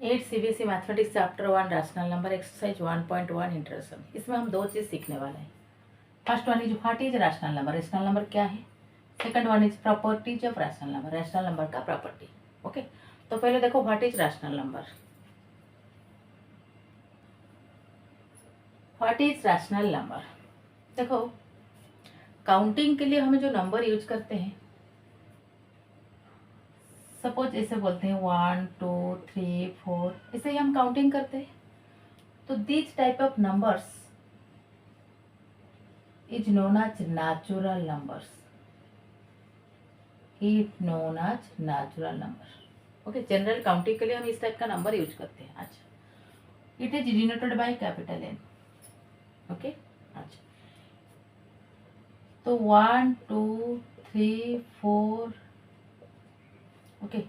8 CBSE mathematics chapter 1 rational number exercise 1.1 introduction. इसमें हम दो चीज़ सीखने वाले हैं। First one is what is rational number, rational number क्या है। Second one is properties of rational number, rational number का प्रॉपर्टी। ओके, तो पहले देखो what is rational number. What is rational number, देखो काउंटिंग के लिए हमें जो नंबर यूज करते हैं, सपोज ऐसे बोलते हैं 1 2 3 4, ऐसे ही हम काउंटिंग करते हैं। तो this type of numbers is known as natural numbers. It known as natural number. Okay, general counting के लिए हम इस टाइप का नंबर यूज करते हैं। अच्छा, it is denoted by capital N. Okay, अच्छा, तो 1 2 3 4। ओके,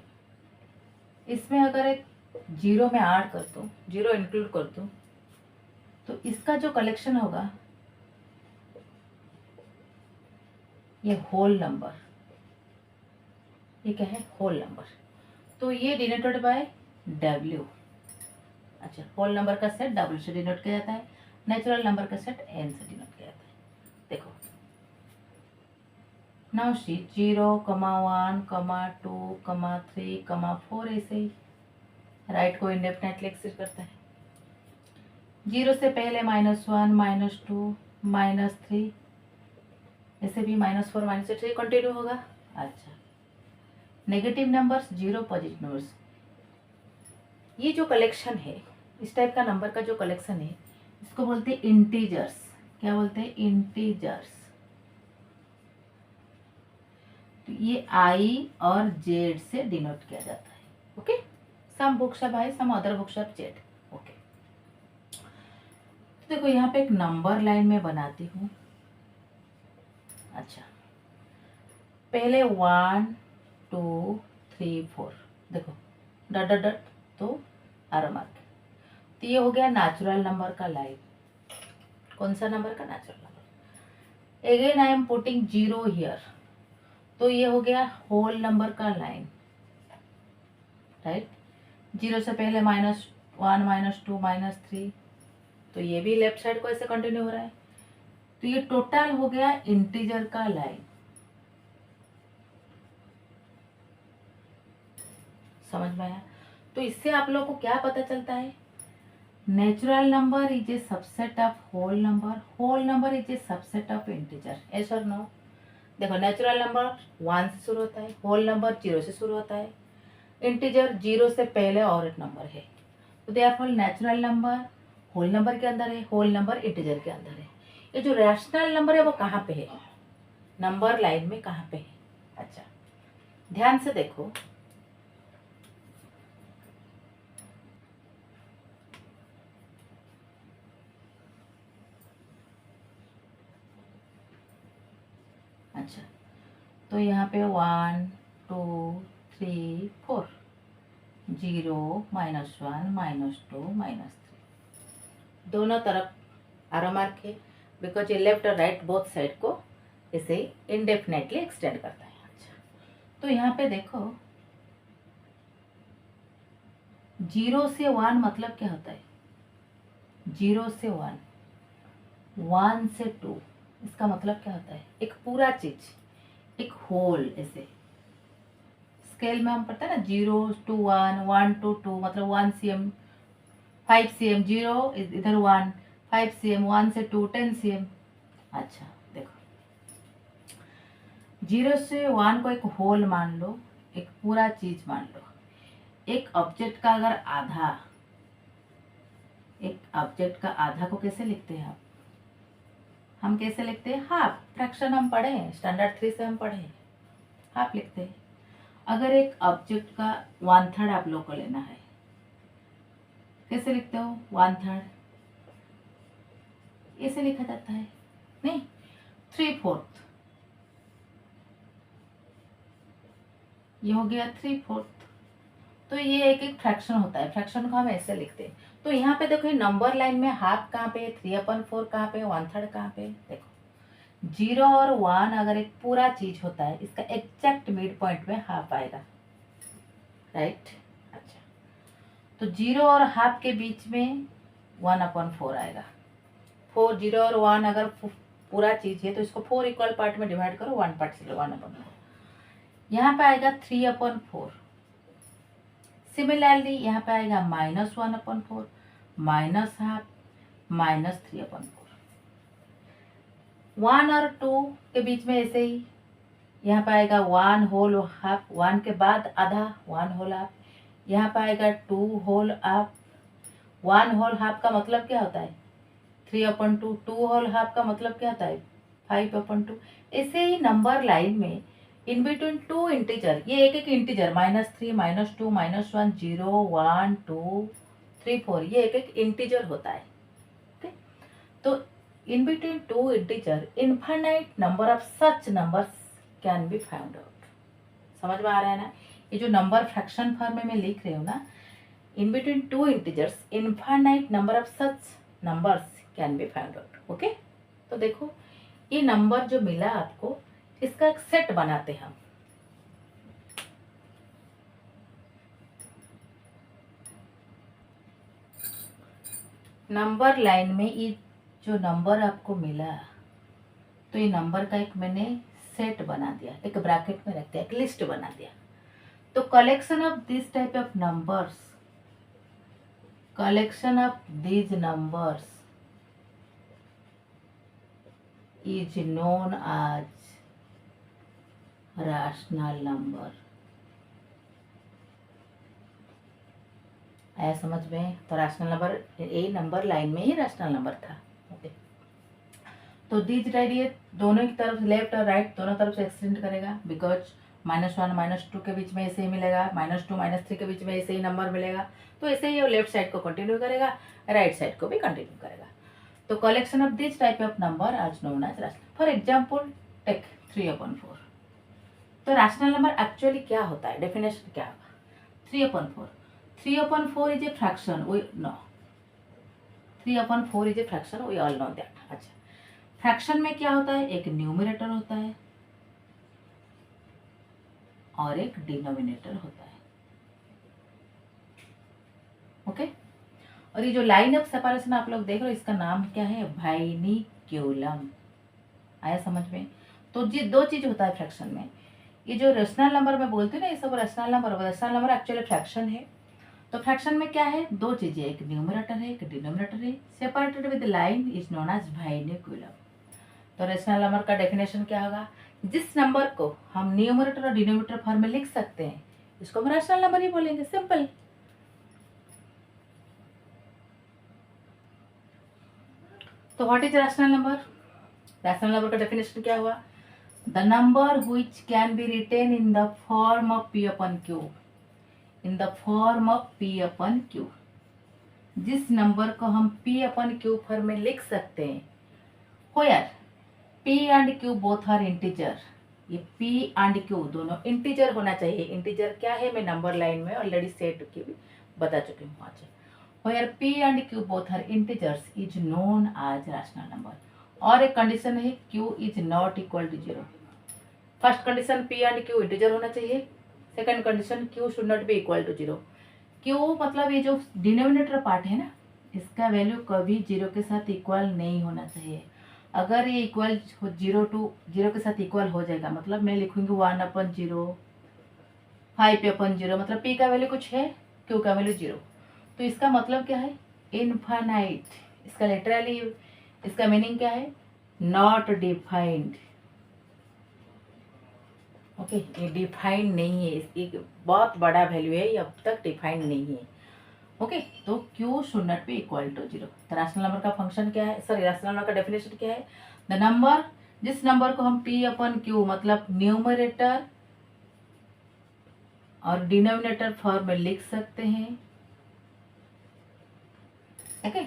इसमें अगर एक जीरो में ऐड कर दूँ, जीरो इंक्लूड कर दूँ, तो इसका जो कलेक्शन होगा ये होल नंबर, ये क्या है, होल नंबर। तो ये डिनोटेड बाय डब्ल्यू। अच्छा, होल नंबर का सेट डब्ल्यू से डिनोट किया जाता है, नेचुरल नंबर का सेट एन से डिनोट किया जाता है। देखो नाउ सी 0, 1, 2, 3, 4, ऐसे ही राइट को इंडेफिनेटली एक्सेस करता है। 0 से पहले -1, -2, -3, ऐसे भी -4, -3 कंटिन्यू होगा। अच्छा, नेगेटिव नंबर्स, 0, पॉजिटिव नंबर्स, ये जो कलेक्शन है, इस टाइप का नंबर का जो कलेक्शन है, इसको बोलते हैं इंटीजर्स। क्या बोलते हैं, इंटीजर्स। तो ये आई और जेड से डिनोट किया जाता है। Okay, some books of I, some other books of Z. Okay, तो देखो यहाँ पे एक नंबर लाइन में बनाती हूँ। अच्छा, पहले 1 2 3 4, देखो डट डट डट, तो एरो मार्क। तो ये हो गया नेचुरल नंबर का लाइन। कौन सा नंबर का, natural number. Again I am putting 0 here, तो ये हो गया होल नंबर का लाइन, राइट। 0 से पहले -1, -2, -3, तो ये भी लेफ्ट साइड को ऐसे कंटिन्यू हो रहा है। तो ये टोटल हो गया इंटीजर का लाइन। समझ में आया। तो इससे आप लोगों को क्या पता चलता है, natural number is a subset of whole number, whole number is a subset of integer. Yes और नो। देखो नेचुरल नंबर 1 से शुरू होता है, होल नंबर 0 से शुरू होता है, इंटीजर 0 से पहले और एक नंबर है। तो therefore natural number whole number के अंदर है, होल नंबर इंटीजर के अंदर है। ये जो रैशनल नंबर है वो कहाँ पे है, नंबर लाइन में कहाँ पे है। अच्छा, ध्यान से देखो, अच्छा, तो यहाँ पे 1 2 3 4, 0 -1 -2 -3, दोनों तरफ एरो मार्क है, बिकॉज ये लेफ्ट और राइट बोथ साइड को इसे इंडेफिनेटली एक्सटेंड करता है। अच्छा, तो यहाँ पे देखो 0 से 1 मतलब क्या होता है, 0 से 1, 1 से 2, इसका मतलब क्या होता है, एक पूरा चीज, एक होल। ऐसे स्केल में हम पढ़ते हैं ना, 0 to 1, 1 to 2, मतलब 1 cm, 5 cm, 0 इधर 1, 5 cm, 1 से 2, 10 cm। अच्छा देखो, 0 से 1 को एक होल मान लो, एक पूरा चीज मान लो। एक ऑब्जेक्ट का अगर आधा, एक ऑब्जेक्ट का आधा को कैसे लिखते हैं हम कैसे लिखते हैं, हाफ। फ्रैक्शन हम पढ़े हैं, स्टैंडर्ड 3 से हम पढ़े हैं, हाफ लिखते हैं। अगर एक ऑब्जेक्ट का 1/3 आप लोग को लेना है, कैसे लिखते हो, 1/3 ऐसे लिखा जाता है, नहीं 3/4, ये हो गया 3/4। तो ये एक एक फ्रैक्शन होता है, फ्रैक्शन को हम ऐसे लिखते हैं। तो यहाँ पे देखो, नंबर लाइन में हाफ कहाँ पे, 3/4 कहाँ पे, 1/3 कहाँ पे। देखो 0 और 1 अगर एक पूरा चीज होता है, इसका एग्जैक्ट मिड पॉइंट में हाफ आएगा, राइट। अच्छा, तो 0 और हाफ के बीच में 1/4 आएगा। 4 0 और 1 अगर पूरा चीज़ है तो इसको 4 इक्वल पार्ट में डिवाइड करो, 1 पार्ट से 1/4। यहाँ पे आएगा 3/4। सिमिलरली यहाँ पे आएगा -1/4, -½ -3/4। 1 और 2 के बीच में ऐसे ही यहाँ पे आएगा 1 होल हाफ, 1 के बाद आधा 1 होल हाफ। यहाँ पे आएगा 2 होल हाफ। 1 होल हाफ का मतलब क्या होता है 3/2। 2 होल हाफ का मतलब क्या होता है 5/2। ऐसे ही नंबर लाइन में इन बिटवीन 2 इंटीजर, ये एक एक इंटीजर -3 -2 -1 0 1 2 3 4, ये एक एक इंटीजर होता है। ठीक, तो in between two integer infinite number of such numbers can be found out। समझ में आ रहा है ना, ये जो नंबर फ्रैक्शन फॉर्म में मैं लिख रही हूँ ना, in between two integers infinite number of such numbers can be found out। Okay, तो देखो ये नंबर जो मिला आपको, इसका एक सेट बनाते हैं हम। नंबर लाइन में ये जो नंबर आपको मिला, तो ये नंबर का एक मैंने सेट बना दिया, एक ब्रैकेट में रख दिया, एक लिस्ट बना दिया। तो collection of this type of numbers, collection of these numbers is known as rational number. आया समझ में? तो रैशनल नंबर, ये नंबर लाइन में ही रैशनल नंबर था। ओके, तो दीज रेडियस दोनों की तरफ, लेफ्ट और राइट दोनों तरफ से एक्सटेंड करेगा, बिकॉज -1 -2 के बीच में ऐसे ही मिलेगा, -2 -3 के बीच में ऐसे ही नंबर मिलेगा। तो ऐसे ही वो लेफ्ट साइड को कंटिन्यू करेगा, राइट साइड को भी कंटिन्यू करेगा। तो collection of this type of number आज known as rational. For example take 3/4। तो रैशनल नंबर एक्चुअली क्या होता है, डेफिनेशन क्या होगा 3/4। 3/4 is a fraction, we know 3/4 is a fraction, we all know that. अच्छा, फ्रैक्शन में क्या होता है, एक न्यूमरेटर होता है और एक डिनोमिनेटर होता है। ओके, और ये जो लाइन ऑफ सेपरेशन आप लोग देख रहे हो, इसका नाम क्या है, वाइनिक्यूलम। आया समझ में? तो ये दो चीज होता है फ्रैक्शन में। ये जो रेशनल नंबर में बोलते हैं ना, ये सब रेशनल नंबर एक्चुअली फ्रैक्शन है। तो फ्रैक्शन में क्या है, दो चीजें, एक न्यूमरेटर है, एक डिनोमिनेटर है, separated with line is known as vinculum. तो रेशनल नंबर का डेफिनेशन क्या होगा, जिस नंबर को हम न्यूमरेटर और डिनोमिनेटर फॉर्म में लिख सकते हैं, इसको हम रेशनल नंबर ही बोलेंगे, सिंपल। तो what is rational number? Rational number का डेफिनेशन क्या हुआ, the number which can be written in the form of p/q, in the form of p/q। जिस नंबर को हम p/q फॉर्म में लिख सकते हैं, where p and q both are integer. ये p एंड q दोनों इंटीजर होना चाहिए। इंटीजर क्या है, मैं नंबर लाइन में ऑलरेडी सेट की भी बता चुकी हूँ आज। Where p and q both are integers is known as rational number. और एक कंडीशन है, q is not equal to 0। First condition p and q integer होना चाहिए। Second condition q should not be equal to 0। q मतलब ये जो denominator part है ना, इसका वैल्यू कभी 0 के साथ इक्वल नहीं होना चाहिए। अगर ये इक्वल 0 के साथ इक्वल हो जाएगा, मतलब मैं लिखूंगी 1/0 5/0, मतलब p का वैल्यू कुछ है, q का वैल्यू 0। तो इसका मतलब क्या है, इनफाइनाइट। इसका लिटरली इसका मीनिंग क्या है, नॉट डिफाइंड। ओके, ये डिफाइंड नहीं है, इसकी बहुत बड़ा वैल्यू है, ये अब तक डिफाइंड नहीं है। ओके, तो q should not be equal to 0। तो रैशनल नंबर का फंक्शन क्या है, सॉरी रैशनल नंबर का डेफिनेशन क्या है, द नंबर, जिस नंबर को हम p/q मतलब न्यूमरेटर और डिनोमिनेटर फॉर्म में लिख सकते हैं, okay,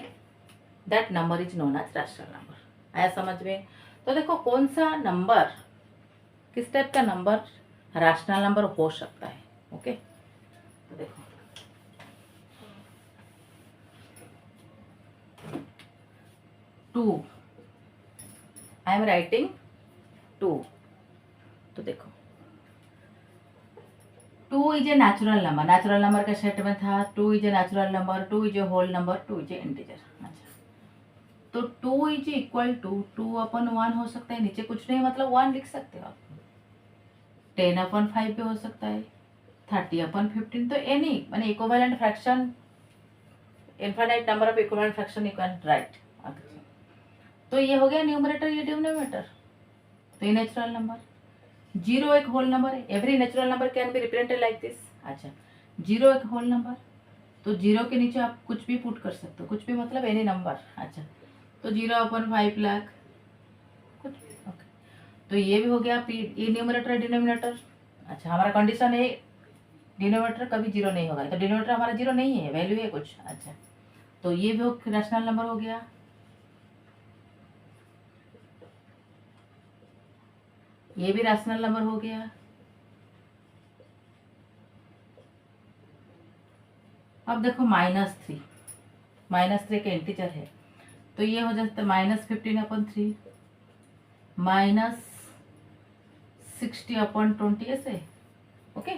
that number is known as rational number. आया समझ में? तो देखो कौन सा नंबर, किस टाइप का नंबर रैशनल नंबर हो सकता है। ओके, तो देखो 2, आई एम राइटिंग 2। तो देखो 2 इज ए नेचुरल नंबर का सेट में था 2 is a natural number, 2 is a whole number, 2 is a integer. अच्छा, तो 2 इज इक्वल टू 2/1 हो सकता है, नीचे कुछ नहीं मतलब 1 लिख सकते हो आप। 10/5 भी हो सकता है, 30/15, तो एनी माने equivalent fraction, infinite number of equivalent fraction you can write. तो ये हो गया न्यूमरेटर, ये डिनोमिनेटर, तो ये नेचुरल नंबर। 0 एक होल नंबर है, every natural number can be represented like this. अच्छा, 0 एक होल नंबर, तो 0 के नीचे आप कुछ भी पुट कर सकते हो, कुछ भी मतलब एनी नंबर। अच्छा, तो 0/5 लाख कुछ भी, ओके। तो ये भी हो गया ये न्यूमरेटर डिनोमिनेटर। अच्छा, हमारा कंडीशन है डिनोमिनेटर कभी 0 नहीं होगा, तो डिनोमिनेटर हमारा 0 नहीं है, वैल्यू है कुछ। अच्छा, तो ये भी रैशनल नंबर हो गया। ये भी रैशनल नंबर हो गया। अब देखो -3, -3 का इंटीजर है, तो ये हो जाता है -15/3, -60/20 ऐसे, ओके,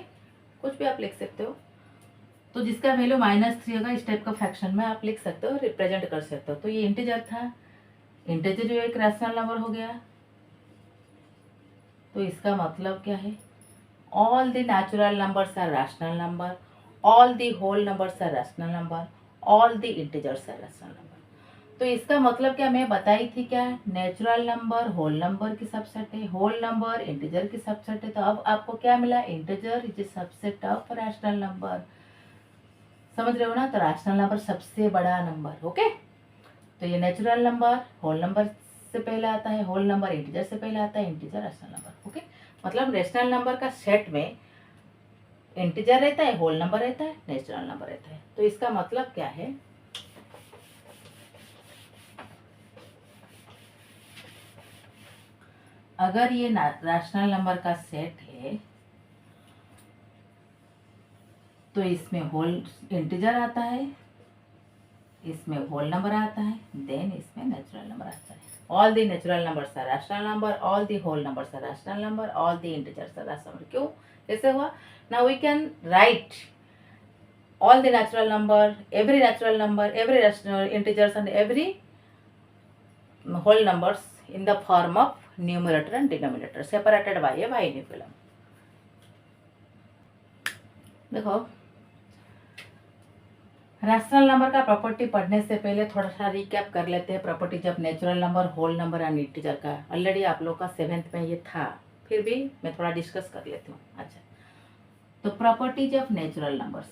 कुछ भी आप लिख सकते हो। तो जिसका वैल्यू -3 होगा इस टाइप का फ्रैक्शन में आप लिख सकते हो, रिप्रेजेंट कर सकते हो। तो ये इंटीजर था, इंटीजर जो एक रैशनल नंबर हो गया। तो इसका मतलब क्या है, all the natural numbers are rational number, all the whole numbers are rational number, all the integers are rational number. तो इसका मतलब क्या मैं बताई थी, क्या नेचुरल नंबर होल नंबर की सबसेट है, होल नंबर इंटीजर की सबसेट है। तो अब आपको क्या मिला, integer is a subset of rational number. समझ रहे हो ना, तो रैशनल नंबर सबसे बड़ा नंबर, ओके। तो ये नेचुरल नंबर होल नंबर से पहले आता है, होल नंबर इंटीजर से पहले आता है, इंटीजर रैशनल नंबर, ओके। मतलब रैशनल नंबर का सेट में इंटीजर रहता है, होल नंबर रहता है, नेचुरल नंबर रहता है। तो इसका मतलब क्या है, अगर ये रैशनल नंबर का सेट है तो इसमें होल इंटीजर आता है, इसमें होल नंबर आता है, देन इसमें नेचुरल नंबर आता है। All the natural numbers are rational number, all the whole numbers are rational number, all the integers are rational number. क्यों, कैसे हुआ, now we can write all the natural number, every rational integers and every whole numbers in the form of numerator and denominator separated by a binomial। देखो, rational number का property पढ़ने से पहले थोड़ा सा रिकैप कर लेते हैं प्रॉपर्टी जब natural number, whole number and integer का। ऑलरेडी आप लोग का 7th में ये था, फिर भी मैं थोड़ा डिस्कस कर लेती हूँ। अच्छा, तो properties of natural numbers,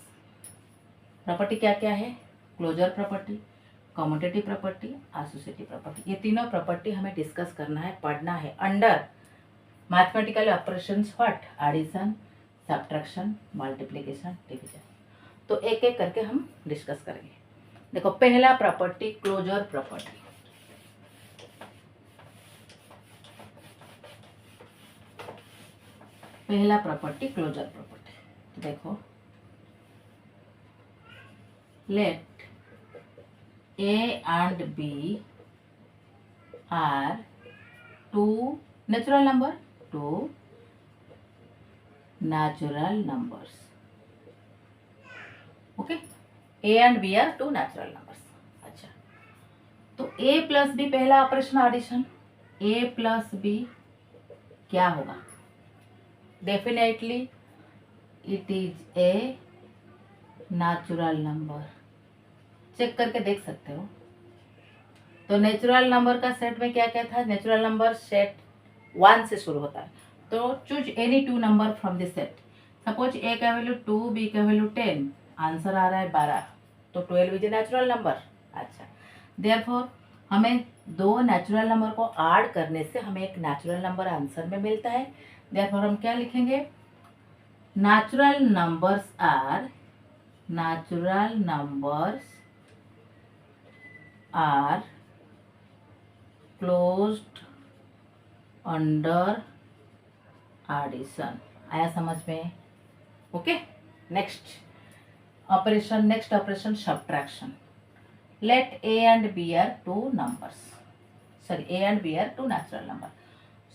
property क्या क्या है, closure property, commutative property, associative property. ये तीनों प्रॉपर्टी हमें डिस्कस करना है, पढ़ना है under mathematical operations, what, addition, subtraction, multiplication, division. तो एक एक करके हम डिस्कस करेंगे। देखो, पहला प्रॉपर्टी क्लोजर प्रॉपर्टी। पहला प्रॉपर्टी क्लोजर प्रॉपर्टी, देखो, let A and B are two natural numbers, okay, A and B are two natural numbers। अच्छा, तो A प्लस बी पहला operation addition, A plus B क्या होगा, definitely it is a natural number. Check करके देख सकते हो। तो नेचुरल नंबर का सेट में क्या क्या था, नेचुरल नंबर सेट 1 से शुरू होता है। तो choose any 2 number from this set. Suppose ए का वैल्यू 2, बी का वैल्यू 10, आंसर आ रहा है 12, तो 12 इज ए नेचुरल नंबर। अच्छा, देयरफॉर हमें दो नेचुरल नंबर को ऐड करने से हमें एक नेचुरल नंबर आंसर में मिलता है। देयरफॉर हम क्या लिखेंगे, natural numbers are closed under addition. आया समझ में, okay. Next operation subtraction. Let A and B are two numbers, A and B are two natural number।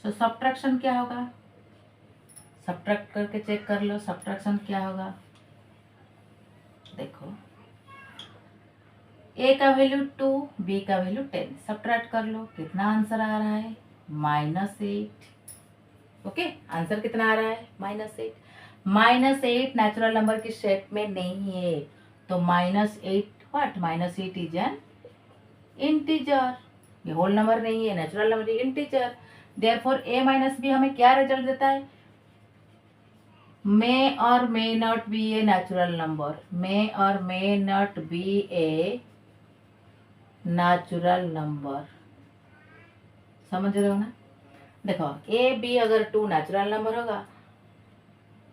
So subtraction क्या होगा, सब्ट्रैक्ट करके चेक कर लो सब्ट्रैक्शन क्या होगा। देखो ए का वैल्यू 2, बी का वैल्यू 10, सब्ट्रैक्ट कर लो, कितना आंसर आ रहा है -8। ओके, आंसर कितना आ रहा है -8। -8 नेचुरल नंबर की सेट में नहीं है, तो -8 व्हाट, -8 इज एन इंटीजर, ये होल नंबर नहीं है, natural number integer. Therefore a minus b हमें क्या रिजल्ट देता है, may or may not be a natural number, may or may not be a natural number, समझ रहे हो ना। देखो ए बी अगर 2 नेचुरल नंबर होगा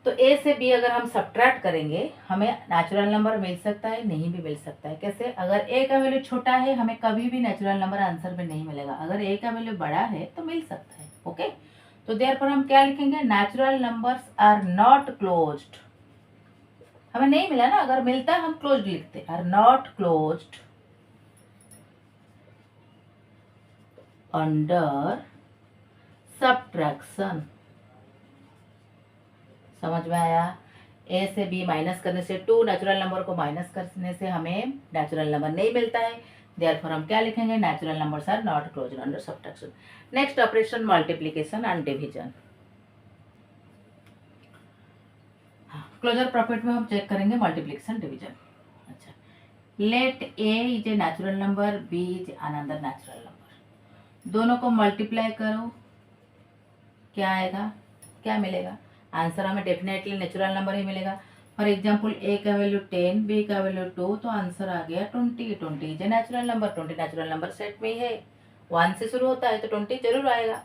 तो ए से बी अगर हम सब्ट्रैक्ट करेंगे हमें नेचुरल नंबर मिल सकता है, नहीं भी मिल सकता है। कैसे, अगर ए का वैल्यू छोटा है हमें कभी भी नेचुरल नंबर आंसर में नहीं मिलेगा, अगर ए का वैल्यू बड़ा है तो मिल सकता है। ओके, तो देयरफॉर हम क्या लिखेंगे, natural numbers are not closed, हमें नहीं मिला ना, अगर मिलता हम क्लोज्ड लिखते, are not closed under subtraction. समझ में आया, ए से बी माइनस करने से 2 नेचुरल नंबर को माइनस करने से हमें नेचुरल नंबर नहीं मिलता है, देयरफॉर हम क्या लिखेंगे, natural numbers are not closed under subtraction. Next operation multiplication and division. Closure property में हम चेक करेंगे मल्टीप्लिकेशन डिवीजन। अच्छा, let a is a natural number, b is another natural number, दोनों को मल्टीप्लाई करो, क्या आएगा, क्या मिलेगा, आंसर हमें डेफिनेटली नेचुरल नंबर ही मिलेगा। फॉर एग्जाम्पल ए का वैल्यू 10, बी का वैल्यू 2, तो आंसर आ गया 20। 20 is a natural number, 20 natural number set में है, 1 से शुरू होता है तो 20 जरूर आएगा,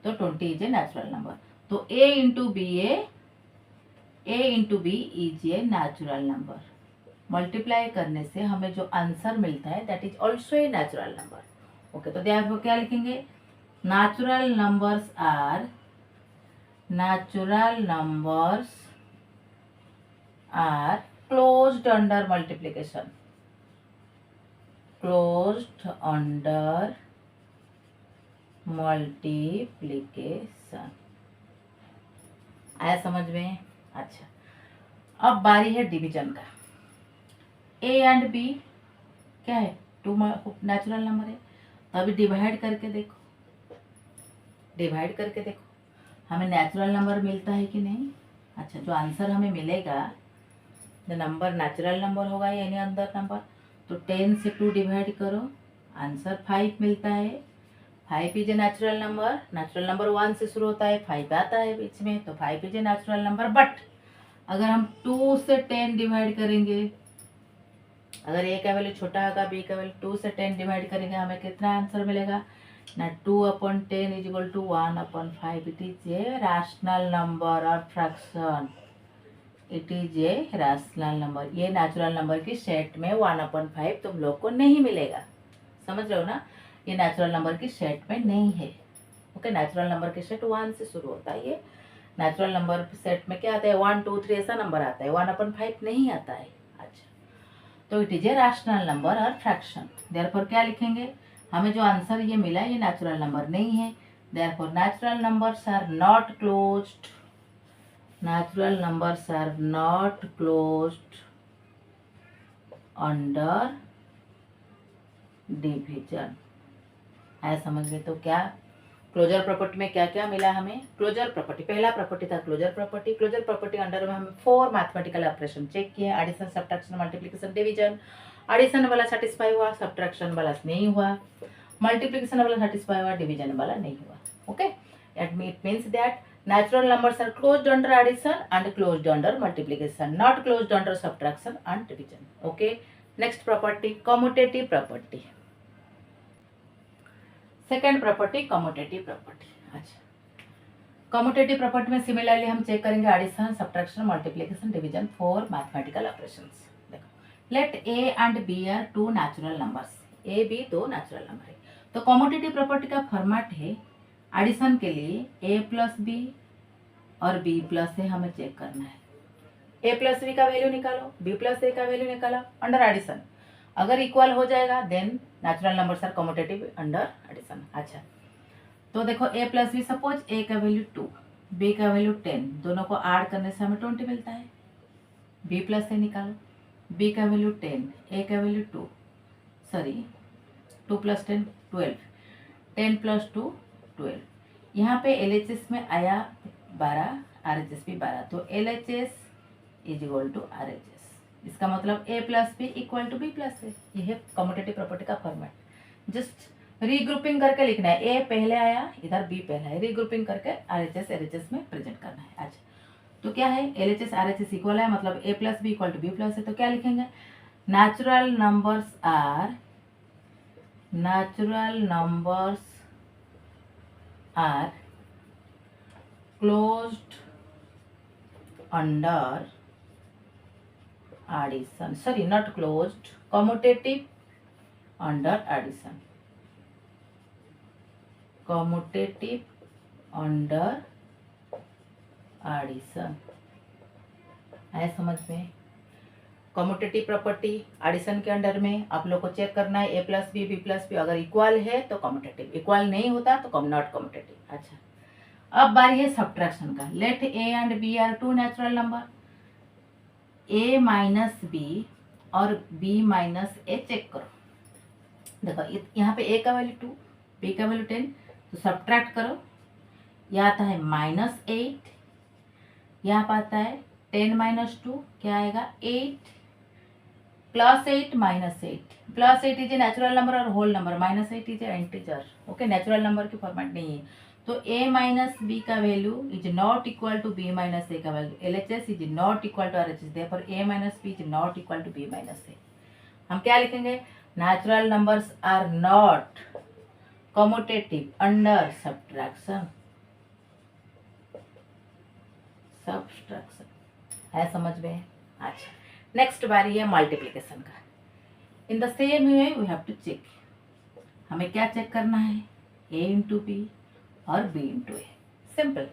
तो 20 इज ए नेचुरल नंबर। तो a into b is a natural number, multiply करने से हमें जो आंसर मिलता है that is also a natural number. Okay, तो देयरफॉर क्या लिखेंगे, natural numbers are closed under multiplication, closed under multiplication। आया समझ में। अच्छा, अब बारी है डिवीजन का। ए एंड बी क्या है, 2 नेचुरल नंबर है, तो अभी डिवाइड करके देखो, डिवाइड करके देखो हमें नेचुरल नंबर मिलता है कि नहीं। अच्छा, जो आंसर हमें मिलेगा द नंबर नेचुरल नंबर होगा या एनी अदर नंबर, तो 10 से 2 डिवाइड करो, आंसर 5 मिलता है। 5 is a natural number, natural number 1 से शुरू होता है, 5 आता है बीच में, तो 5 is a natural number. But अगर हम 2 से 10 डिवाइड करेंगे, अगर ए का वैल्यू छोटा होगा, बी का वैल्यू 2 से 10 डिवाइड करेंगे, हमें कितना आंसर मिलेगा ना, 2/10 is equal to 1/5। It is a rational number और fraction, it is a rational number. ये नेचुरल नंबर की सेट में 1/5 तुम लोग को नहीं मिलेगा, समझ रहे हो ना, ये नेचुरल नंबर की सेट में नहीं है। ओके, नेचुरल नंबर की सेट 1 से शुरू होता है, ये नेचुरल नंबर सेट में क्या आता है 1 2 3 ऐसा नंबर आता है, 1/5 नहीं आता है। अच्छा, तो it is a rational number और फ्रैक्शन। देयरफॉर क्या लिखेंगे, हमें जो आंसर ये मिला ये नेचुरल नंबर नहीं है, therefore natural numbers are not closed, natural numbers are not closed under division. है समझ में। तो क्या क्लोजर प्रॉपर्टी में क्या क्या मिला हमें, क्लोजर प्रॉपर्टी, पहला प्रॉपर्टी था closure property. Closure property under में हमें 4 मैथमेटिकल ऑपरेशन चेक किए, addition, subtraction, multiplication, division. Addition वाला सेटिस्फाई हुआ, सब्ट्रैक्शन वाला नहीं हुआ, मल्टीप्लिकेशन वाला सेटिस्फाई हुआ, डिवीजन वाला नहीं हुआ। Okay, it means that natural numbers are closed under addition and closed under multiplication, not closed under subtraction and division. Okay, next property, commutative property. Second property commutative property. अच्छा, commutative property में similarly हम check करेंगे addition, subtraction, multiplication, division, 4 mathematical operations. देखो, let a and b are 2 natural numbers, a b 2 natural number है, तो commutative property का format है addition के लिए ए प्लस बी और बी प्लस ए हमें चेक करना है। ए प्लस बी का वैल्यू निकालो, बी प्लस ए का वैल्यू निकालो अंडर एडिशन, अगर इक्वल हो जाएगा then natural numbers are commutative under addition. अच्छा, तो देखो ए प्लस बी, सपोज ए का वैल्यू 2, बी का वैल्यू 10, दोनों को ऐड करने से हमें 20 मिलता है। बी प्लस से निकालो, बी का वैल्यू 10, ए का वैल्यू 2 प्लस 10 12, 10 प्लस 2 12। यहाँ पे LHS में आया 12, RHS भी 12, तो LHS is equal to RHS। इसका मतलब A plus b equal to b plus a. ये है कम्यूटेटिव प्रॉपर्टी का फॉर्मेट। जस्ट रीग्रुपिंग करके लिखना है, ए पहले आया, इधर बी पहले है, रीग्रुपिंग करके RHS LHS में प्रेजेंट करना है। अच्छा, तो क्या है, LHS RHS इक्वल है, मतलब A plus b equal to b plus है। तो क्या लिखेंगे, natural numbers are closed under addition, sorry not closed, commutative under addition, commutative under addition। आया समझ में? कम्यूटेटिव प्रॉपर्टी एडिशन के अंडर में आप लोग को चेक करना है, a plus b, b plus b अगर इक्वल है तो कम्यूटेटिव, इक्वल नहीं होता तो नॉट कम्यूटेटिव। अच्छा, अब बारी है सब्ट्रैक्शन का। Let a and b are two natural number, a minus b और बी माइनस ए चेक करो। देखो यहाँ पे ए का वैल्यू 2, बी का वैल्यू 10, तो सब्ट्रैक्ट करो। यह आता है -8, यहाँ पर आता है 10 माइनस 2, क्या आएगा 8, +8 -8, +8 इज ए नेचुरल नंबर और whole number, -8 is a integer. Okay, natural number की फॉर्मेट नहीं है। तो a माइनस बी का value is not equal to b minus a का value, LHS is not equal to RHS, therefore a minus b is not equal to b minus a. हम क्या लिखेंगे, natural numbers are not commutative under subtraction, है समझ में? अच्छा, next बारी है मल्टीप्लिकेशन का। In the same way we have to check, हमें क्या चेक करना है, a इंटू बी और b इंटू ए, सिंपल।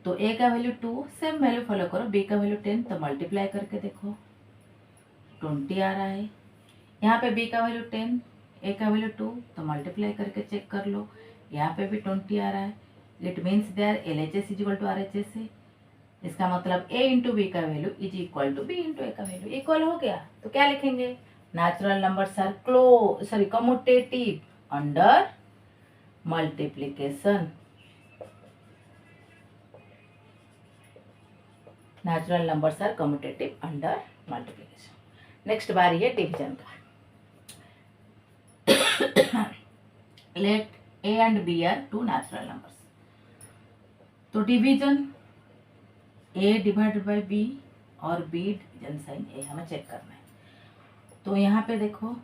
तो a का वैल्यू 2, सेम वैल्यू फॉलो करो, b का वैल्यू 10, तो मल्टीप्लाई करके देखो 20 आ रहा है। यहाँ पे b का वैल्यू 10, a का वैल्यू 2, तो मल्टीप्लाई करके चेक कर लो, यहाँ पे भी 20 आ रहा है। It means there LHS is equal to RHS है। इसका मतलब a इंटू बी का value is equal to b into a का वैल्यू, इक्वल हो गया। तो क्या लिखेंगे, natural numbers are commutative under multiplication, natural numbers are commutative under multiplication. Next बारी है डिवीजन का। Let a and b are two natural numbers, तो division a divided by b और b डिवीजन साइन a हमें check करना है। तो यहाँ पे देखो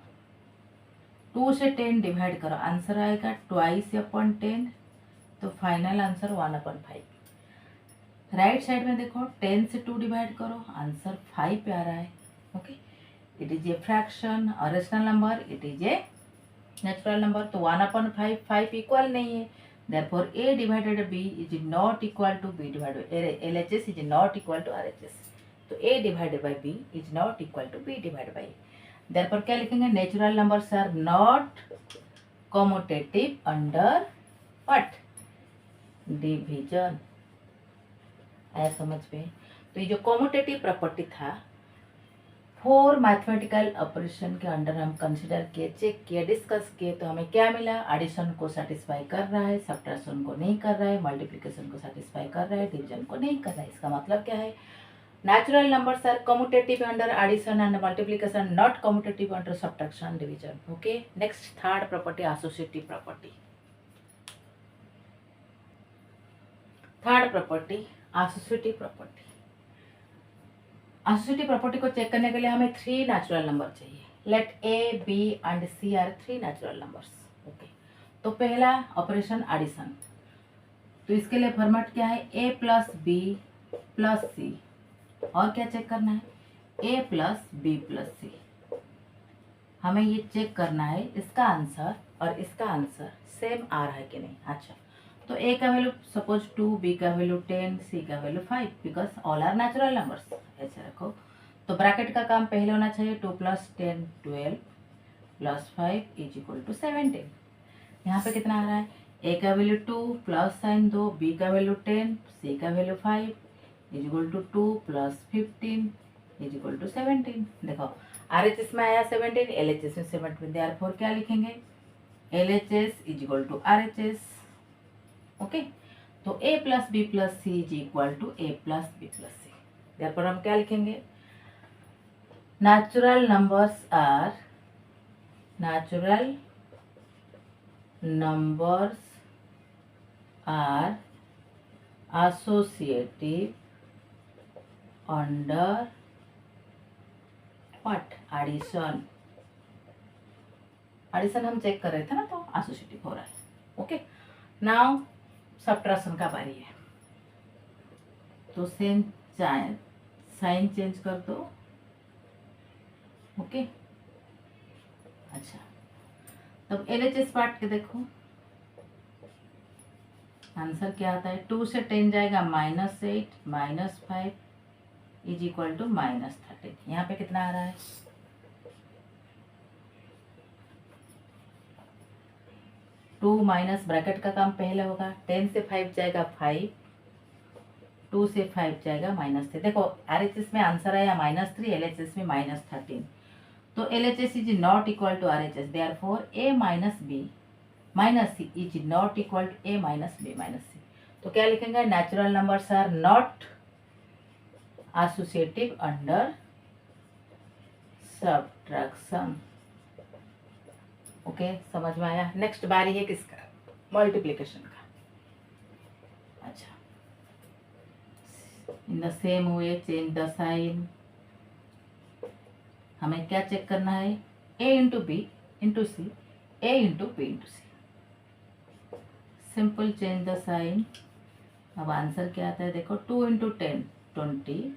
2 से 10 डिवाइड करो, आंसर आएगा 2/10, तो फाइनल आंसर 1/5। राइट साइड में देखो 10 से 2 डिवाइड करो, आंसर 5 पे आ रहा है। Okay, it is a fraction और rational number, it is a natural number, तो 1/5, 5 इक्वल नहीं है, therefore a divided b is not equal to b divided by LHS is not equal to RHS, तो a divided by b is not equal to b divided by a। therefore क्या लिखेंगे, natural numbers are not commutative under what, division. आया समझ में? तो ये जो commutative property था 4 मैथमेटिकल ऑपरेशन के अंडर हम कंसिडर किए, चेक किए, डिस्कस किए, तो हमें क्या मिला, एडिशन को सेटिस्फाई कर रहा है, सब्ट्रैक्शन को नहीं कर रहा है, मल्टीप्लिकेशन को सेटिस्फाई कर रहा है, डिवीजन को नहीं कर रहा है। इसका मतलब क्या है, natural numbers are commutative under addition and multiplication, not commutative under subtraction, division. Okay, next third property, associative property. Third property, associative property. Associative property को चेक करने के लिए हमें 3 नेचुरल नंबर चाहिए। Let a, b and c are 3 natural numbers. Okay, तो पहला operation addition, तो इसके लिए फॉर्मेट क्या है, ए प्लस बी प्लस सी, और क्या चेक करना है, ए प्लस बी प्लस सी। हमें ये चेक करना है इसका आंसर और इसका आंसर सेम आ रहा है कि नहीं। अच्छा, तो ए का वैल्यू सपोज 2, बी का वैल्यू 10, सी का value 5, because all are natural numbers. ऐसे रखो, तो ब्रैकेट का काम पहले होना चाहिए, 2 + 10 12 + 5 = 17। यहाँ पे कितना आ रहा है, ए का वैल्यू 2 प्लस साइन 2, बी का वैल्यू 10, सी का value 5 is equal to 2 plus 15 is equal to 17। देखो RHS में आया 17, LHS में 17, देयरफॉर क्या लिखेंगे LHS is equal to RHS। Okay, तो A plus b plus c is equal to A plus b plus c. Therefore हम क्या लिखेंगे natural numbers are associative under what addition। Addition हम चेक कर रहे थे ना, तो एसोसिएटिव हो रहा है। ओके, नाउ सब्ट्रैक्शन का बारी है, तो साइन चेंज कर दो। ओके, अच्छा, तब LHS पार्ट के देखो आंसर क्या आता है। 2 से 10 जाएगा -8 -5 इज इक्वल टू -13। यहाँ पे कितना आ रहा है 2 माइनस ब्रैकेट का काम पहले होगा। 10 से 5 जाएगा 5, 2 से 5 जाएगा -3। देखो RHS में आंसर आया -3, LHS में -13, तो LHS is not equal to RHS, therefore A minus B minus C is not equal to A minus B minus C। तो क्या लिखेंगे natural numbers are not associative under subtraction. Okay, समझ में आया। Next बारी है किसका मल्टीप्लिकेशन का। अच्छा, in the same way change the sign. हमें क्या चेक करना है A into b into c, A into b into c. Simple change the sign. अब आंसर क्या आता है देखो 2 into 10 20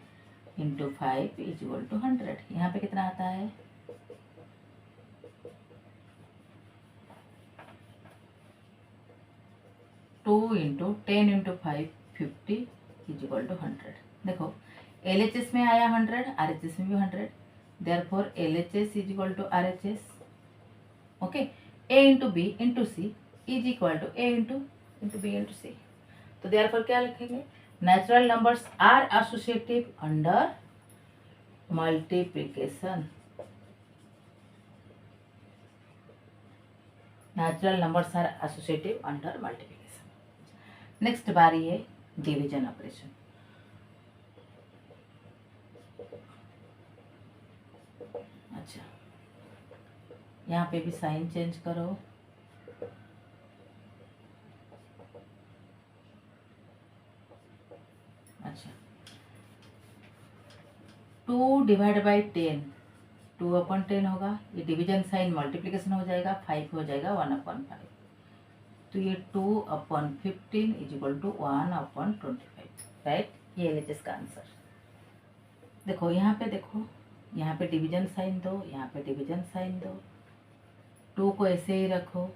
into 5 is equal to 100। यहाँ पे कितना आता है 2 into 10 into 5 50 is equal to 100। देखो LHS में आया 100, RHS में भी 100, therefore LHS is equal to RHS। Okay, A into b into c is equal to A into b into c. तो देयरफॉर क्या लिखेंगे natural numbers are associative under multiplication. Natural numbers are associative under multiplication. Next बारी है division operation. अच्छा, यहाँ पे भी sign change करो। अच्छा, 2 डिवाइड बाई 10, 2/10 होगा। ये डिवीजन साइन मल्टीप्लिकेशन हो जाएगा, 5 हो जाएगा 1/5। तो ये 2/15 इज इक्वल टू 1/25, राइट। ये LHS का आंसर। देखो यहाँ पे, देखो यहाँ पे डिवीजन साइन दो, यहाँ पे डिवीजन साइन दो, 2 को ऐसे ही रखो,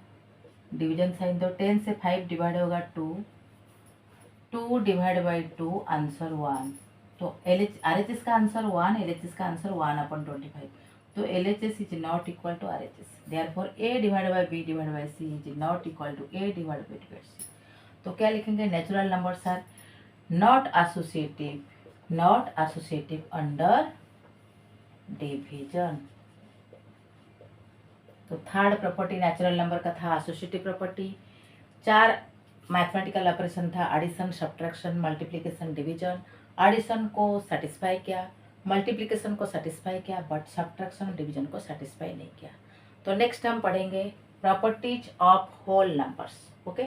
डिवीजन साइन दो। 10 से 5 डिवाइड होगा 2 डिवाइड बाई 2 आंसर 1। तो RHS का आंसर 1, LHS का आंसर 1/25। तो LHS is not equal to RHS, therefore A divide by B divide by C is not equal to A divide by C। तो क्या लिखेंगे natural numbers are not associative under division. तो third property natural number का था associative property. 4 mathematical operation था addition, subtraction, multiplication, division. Addition को satisfy किया, multiplication को सेटिस्फाई किया, बट सब्ट्रैक्शन और डिवीजन को सेटिस्फाई नहीं किया। तो नेक्स्ट हम पढ़ेंगे properties of whole numbers. Okay.